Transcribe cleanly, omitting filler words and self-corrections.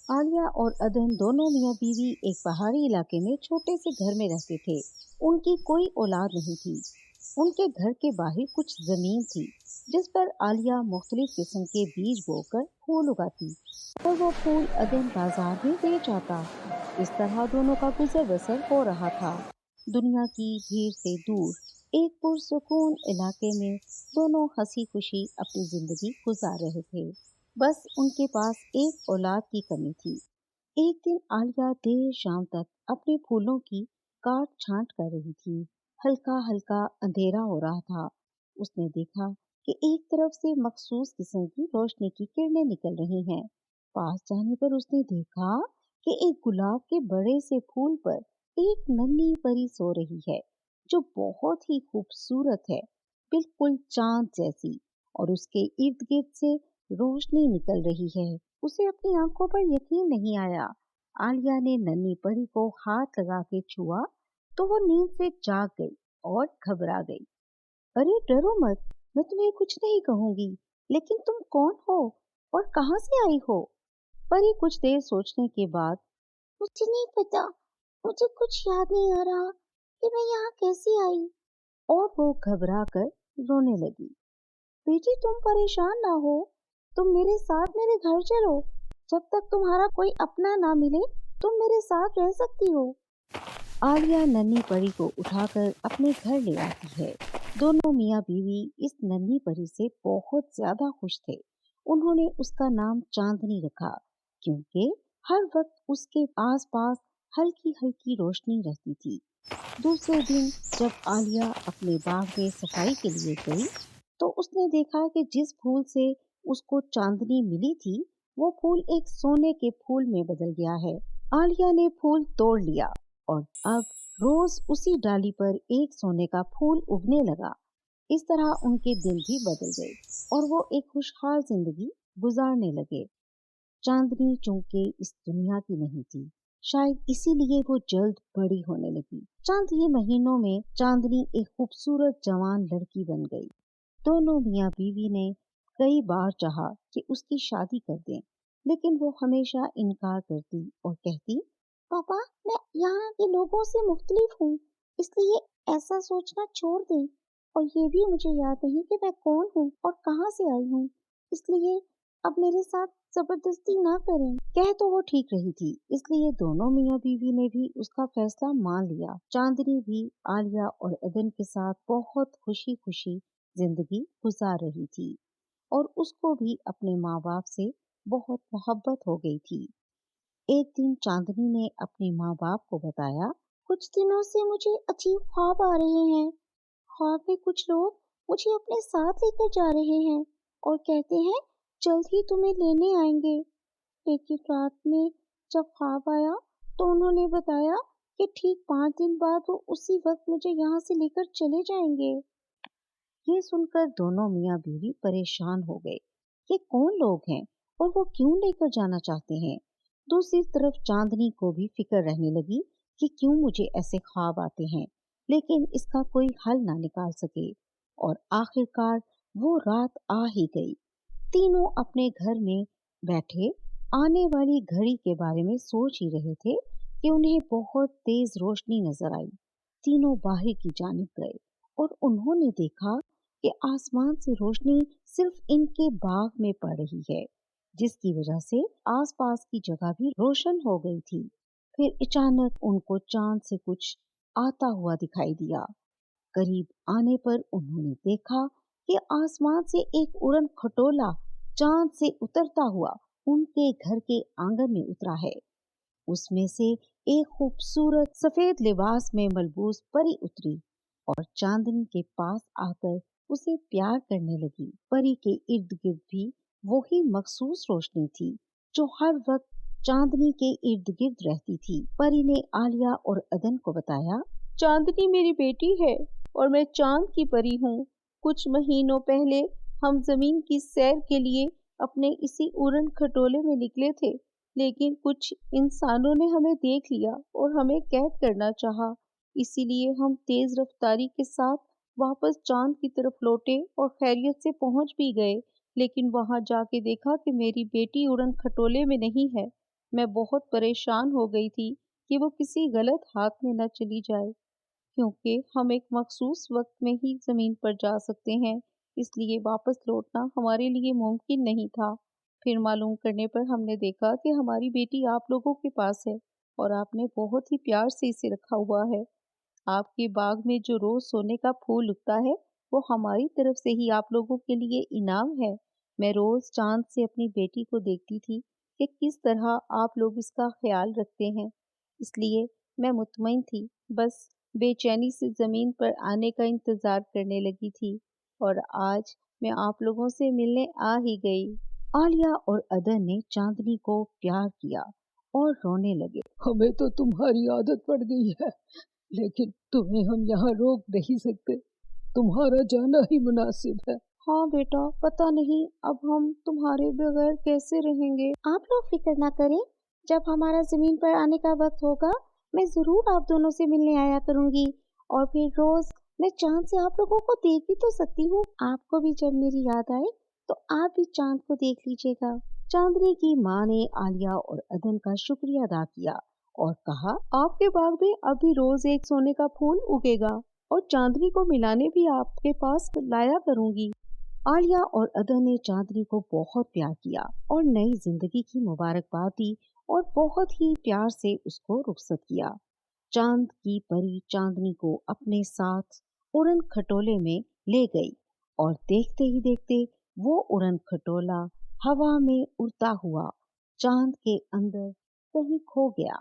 आलिया और अदन दोनों मियाँ बीवी एक पहाड़ी इलाके में छोटे से घर में रहते थे। उनकी कोई औलाद नहीं थी। उनके घर के बाहर कुछ जमीन थी जिस पर आलिया मुख्तलिफ किस्म के बीज बोकर फूल उगाती और वो फूल अदन बाजार में बेच आता। इस तरह दोनों का गुजर बसर हो रहा था। दुनिया की भीड़ से दूर एक पुरसुकून इलाके में दोनों हंसी खुशी अपनी जिंदगी गुजार रहे थे। बस उनके पास एक औलाद की कमी थी। एक दिन आलिया देर शाम तक अपने फूलों की काट छांट कर रही थी। हल्का हल्का अंधेरा हो रहा था। उसने देखा कि एक तरफ से मखसूस किस्म की रोशनी की किरणें निकल रही हैं। पास जाने पर उसने देखा कि एक गुलाब के बड़े से फूल पर एक नन्ही परी सो रही है, जो बहुत ही खूबसूरत है, बिल्कुल चांद जैसी। और उसके इर्द गिर्द से रोशनी निकल रही है। उसे अपनी आंखों पर यकीन नहीं आया। आलिया ने नन्ही परी को हाथ लगा के छुआ तो वो नींद से जाग गई और घबरा गई। अरे डरो मत, मैं तुम्हें कुछ नहीं कहूंगी, लेकिन तुम कौन हो और कहाँ से आई हो? परी कुछ देर सोचने के बाद, मुझे नहीं पता, मुझे कुछ याद नहीं आ रहा कि मैं यहाँ कैसे आई। और वो घबरा कर रोने लगी। बेटी तुम परेशान ना हो, तुम मेरे साथ मेरे घर चलो। जब तक तुम्हारा कोई अपना ना मिले तुम मेरे साथ रह सकती हो। आलिया नन्ही परी को उठाकर अपने घर ले आती है। दोनों मियाँ बीवी इस नन्ही परी से बहुत ज्यादा खुश थे। उन्होंने उसका नाम चांदनी रखा, क्योंकि हर वक्त उसके आसपास हल्की हल्की रोशनी रहती थी। दूसरे दिन जब आलिया अपने बाग में सफाई के लिए गई तो उसने देखा कि जिस फूल से उसको चांदनी मिली थी वो फूल एक सोने के फूल में बदल गया है। आलिया ने फूल तोड़ लिया और अब रोज उसी डाली पर एक सोने का फूल उगने लगा। इस तरह उनके दिन भी बदल गए और वो एक खुशहाल जिंदगी गुजारने लगे। चांदनी चूंकि इस दुनिया की नहीं थी, शायद इसीलिए वो जल्द बड़ी होने लगी। चंद ही महीनों में चांदनी एक खूबसूरत जवान लड़की बन गई। दोनों मियाँ बीवी ने कई बार चाहा कि उसकी शादी कर दें, लेकिन वो हमेशा इनकार करती और कहती, पापा मैं यहाँ के लोगों से मुख्तलिफ हूँ, इसलिए ऐसा सोचना छोड़ दें। और ये भी मुझे याद नहीं कि मैं कौन हूँ और कहाँ से आई हूँ, इसलिए अब मेरे साथ जबरदस्ती ना करें। कह तो वो ठीक रही थी, इसलिए दोनों मियाँ बीवी ने भी उसका फैसला मान लिया। चांदनी भी आलिया और अदन के साथ बहुत खुशी खुशी जिंदगी गुजार रही थी और उसको भी अपने माँ बाप से बहुत मोहब्बत हो गई थी। एक दिन चांदनी ने अपने माँ बाप को बताया, कुछ दिनों से मुझे अजीब ख्वाब आ रहे हैं। ख्वाब में कुछ लोग मुझे अपने साथ लेकर जा रहे हैं और कहते हैं जल्द ही तुम्हें लेने आएंगे। लेकिन रात में जब ख्वाब आया तो उन्होंने बताया कि ठीक 5 दिन बाद वो उसी वक्त मुझे यहाँ से लेकर चले जाएंगे। ये सुनकर दोनों मियाँ बीवी परेशान हो गए। ये कौन लोग हैं और वो क्यों लेकर जाना चाहते हैं? दूसरी तरफ चांदनी को भी फिक्र रहने लगी कि क्यों मुझे ऐसे ख्वाब आते हैं, लेकिन इसका कोई हल ना निकाल सके। और आखिरकार वो रात आ ही गई। तीनों अपने घर में बैठे आने वाली घड़ी के बारे में सोच ही रहे थे कि उन्हें बहुत तेज रोशनी नजर आई। तीनों बाहर की जानिब गए और उन्होंने देखा कि आसमान से रोशनी सिर्फ इनके बाग में पड़ रही है, जिसकी वजह से आसपास की जगह भी रोशन हो गई थी। फिर अचानक उनको चांद से कुछ आता हुआ दिखाई दिया। करीब आने पर उन्होंने देखा कि आसमान से एक उड़न खटोला चांद से उतरता हुआ उनके घर के आंगन में उतरा है। उसमें से एक खूबसूरत सफेद लिबास में मलबूस परी उतरी और चांदनी के पास आकर उसे प्यार करने लगी। परी के इर्द गिर्द भी वही मखसूस रोशनी थी जो हर वक्त चांदनी के इर्द गिर्द रहती थी। परी ने आलिया और अदन को बताया, चांदनी मेरी बेटी है और मैं चांद की परी हूँ। कुछ महीनों पहले हम जमीन की सैर के लिए अपने इसी उड़न खटोले में निकले थे, लेकिन कुछ इंसानों ने हमें देख लिया और हमें कैद करना चाहा। इसीलिए हम तेज रफ्तारी के साथ वापस चांद की तरफ लौटे और खैरियत से पहुंच भी गए, लेकिन वहां जाके देखा कि मेरी बेटी उड़न खटोले में नहीं है। میں بہت پریشان ہو گئی تھی کہ وہ کسی غلط ہاتھ میں نہ چلی جائے، کیونکہ ہم ایک مخصوص وقت میں ہی زمین پر جا سکتے ہیں، اس لیے واپس لوٹنا ہمارے لیے ممکن نہیں تھا۔ پھر معلوم کرنے پر ہم نے دیکھا کہ ہماری بیٹی آپ لوگوں کے پاس ہے اور آپ نے بہت ہی پیار سے اسے رکھا ہوا ہے۔ آپ کے باغ میں جو روز سونے کا پھول اگتا ہے وہ ہماری طرف سے ہی آپ لوگوں کے لیے انعام ہے۔ میں روز چاند سے اپنی بیٹی کو دیکھتی تھی کہ کس طرح آپ لوگ اس کا خیال رکھتے ہیں، اس لیے میں مطمئن تھی، بس بے چینی سے زمین پر آنے کا انتظار کرنے لگی تھی، اور آج میں آپ لوگوں سے ملنے آ ہی گئی۔ عالیہ اور عدن نے چاندنی کو پیار کیا اور رونے لگے۔ ہمیں تو تمہاری عادت پڑ گئی ہے، لیکن تمہیں ہم یہاں روک نہیں سکتے، تمہارا جانا ہی مناسب ہے۔ ہاں بیٹا، پتہ نہیں اب ہم تمہارے بغیر کیسے رہیں گے۔ آپ لوگ فکر نہ کریں، جب ہمارا زمین پر آنے کا وقت ہوگا میں ضرور آپ دونوں سے ملنے آیا کروں گی، اور پھر روز میں چاند سے آپ لوگوں کو دیکھ بھی تو سکتی ہوں۔ آپ کو بھی جب میری یاد آئے تو آپ بھی چاند کو دیکھ لیجیے گا۔ چاندنی کی ماں نے عالیہ اور عدن کا شکریہ ادا کیا اور کہا، آپ کے باغ میں اب بھی روز ایک سونے کا پھول اگے گا اور چاندنی کو ملانے بھی آپ کے پاس لایا کروں گی۔ عالیہ اور عدن نے چاندنی کو بہت پیار کیا اور نئی زندگی کی مبارکباد دی اور بہت ہی پیار سے اس کو رخصت کیا۔ چاند کی پری چاندنی کو اپنے ساتھ اڑن کھٹولے میں لے گئی اور دیکھتے ہی دیکھتے وہ اڑن کھٹولا ہوا میں اڑتا ہوا چاند کے اندر کہیں کھو گیا۔